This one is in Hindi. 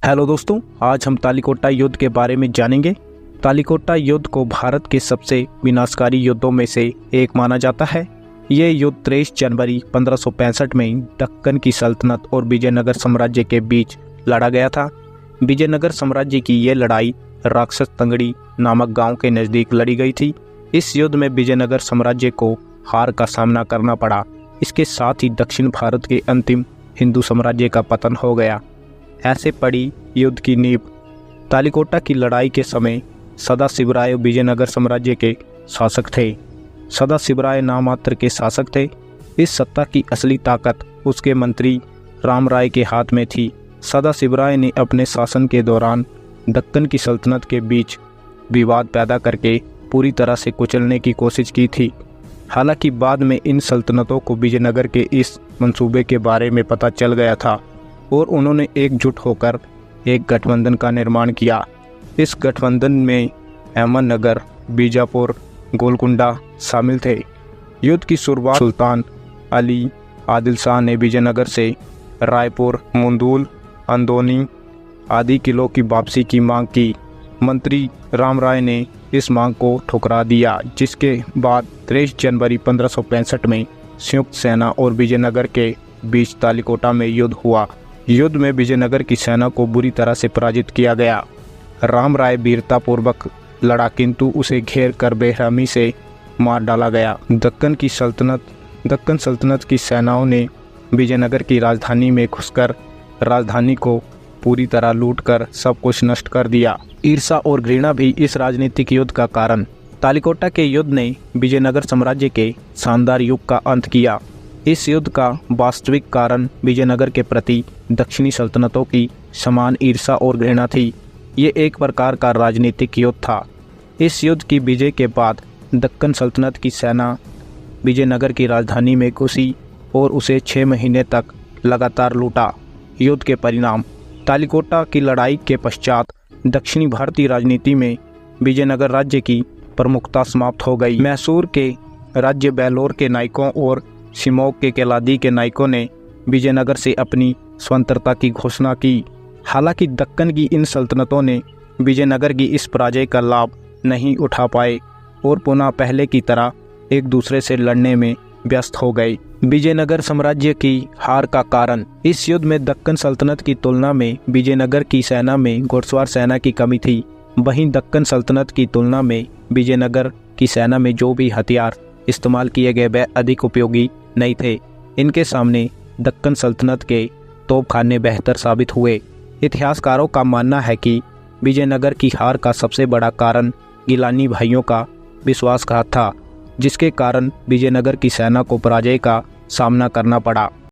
हेलो दोस्तों, आज हम तालिकोटा युद्ध के बारे में जानेंगे। तालिकोटा युद्ध को भारत के सबसे विनाशकारी युद्धों में से एक माना जाता है। ये युद्ध 23 जनवरी 1565 में दक्कन की सल्तनत और विजयनगर साम्राज्य के बीच लड़ा गया था। विजयनगर साम्राज्य की ये लड़ाई राक्षस तंगड़ी नामक गांव के नज़दीक लड़ी गई थी। इस युद्ध में विजयनगर साम्राज्य को हार का सामना करना पड़ा। इसके साथ ही दक्षिण भारत के अंतिम हिंदू साम्राज्य का पतन हो गया। ऐसे पड़ी युद्ध की नींव। तालिकोटा की लड़ाई के समय सदाशिवराय विजयनगर साम्राज्य के शासक थे। सदाशिवराय नामात्र के शासक थे। इस सत्ता की असली ताकत उसके मंत्री रामराय के हाथ में थी। सदाशिवराय ने अपने शासन के दौरान दक्कन की सल्तनत के बीच विवाद पैदा करके पूरी तरह से कुचलने की कोशिश की थी। हालांकि बाद में इन सल्तनतों को विजयनगर के इस मंसूबे के बारे में पता चल गया था और उन्होंने एकजुट होकर एक गठबंधन का निर्माण किया। इस गठबंधन में अहमदनगर, बीजापुर, गोलकुंडा शामिल थे। युद्ध की शुरुआत सुल्तान अली आदिल शाह ने विजयनगर से रायपुर, मुंदूल, अंदौनी आदि किलों की वापसी की मांग की। मंत्री रामराय ने इस मांग को ठुकरा दिया, जिसके बाद 23 जनवरी 1565 में संयुक्त सेना और विजयनगर के बीच तालिकोटा में युद्ध हुआ। युद्ध में विजयनगर की सेना को बुरी तरह से पराजित किया गया। रामराय वीरतापूर्वक लड़ा, किंतु उसे घेर कर बेरहमी से मार डाला गया। दक्कन सल्तनत की सेनाओं ने विजयनगर की राजधानी में घुसकर राजधानी को पूरी तरह लूटकर सब कुछ नष्ट कर दिया। ईर्ष्या और घृणा भी इस राजनीतिक युद्ध का कारण। तालिकोटा के युद्ध ने विजयनगर साम्राज्य के शानदार युग का अंत किया। इस युद्ध का वास्तविक कारण विजयनगर के प्रति दक्षिणी सल्तनतों की समान ईर्ष्या और घृणा थी। ये एक प्रकार का राजनीतिक युद्ध था। इस युद्ध की विजय के बाद दक्कन सल्तनत की सेना विजयनगर की राजधानी में घुसी और उसे 6 महीने तक लगातार लूटा। युद्ध के परिणाम। तालिकोटा की लड़ाई के पश्चात दक्षिणी भारतीय राजनीति में विजयनगर राज्य की प्रमुखता समाप्त हो गई। मैसूर के राज्य बेलोर के नायकों और शिमोग के केलादी के नायकों ने विजयनगर से अपनी स्वतंत्रता की घोषणा की। हालांकि दक्कन की इन सल्तनतों ने विजयनगर की इस पराजय का लाभ नहीं उठा पाए और पुनः पहले की तरह एक दूसरे से लड़ने में व्यस्त हो गए। विजयनगर साम्राज्य की हार का कारण। इस युद्ध में दक्कन सल्तनत की तुलना में विजयनगर की सेना में घुड़सवार सेना की कमी थी। वहीं दक्कन सल्तनत की तुलना में विजयनगर की सेना में जो भी हथियार इस्तेमाल किए गए वह अधिक उपयोगी नहीं थे। इनके सामने दक्कन सल्तनत के तोपखाने बेहतर साबित हुए। इतिहासकारों का मानना है कि विजयनगर की हार का सबसे बड़ा कारण गिलानी भाइयों का विश्वासघात था, जिसके कारण विजयनगर की सेना को पराजय का सामना करना पड़ा।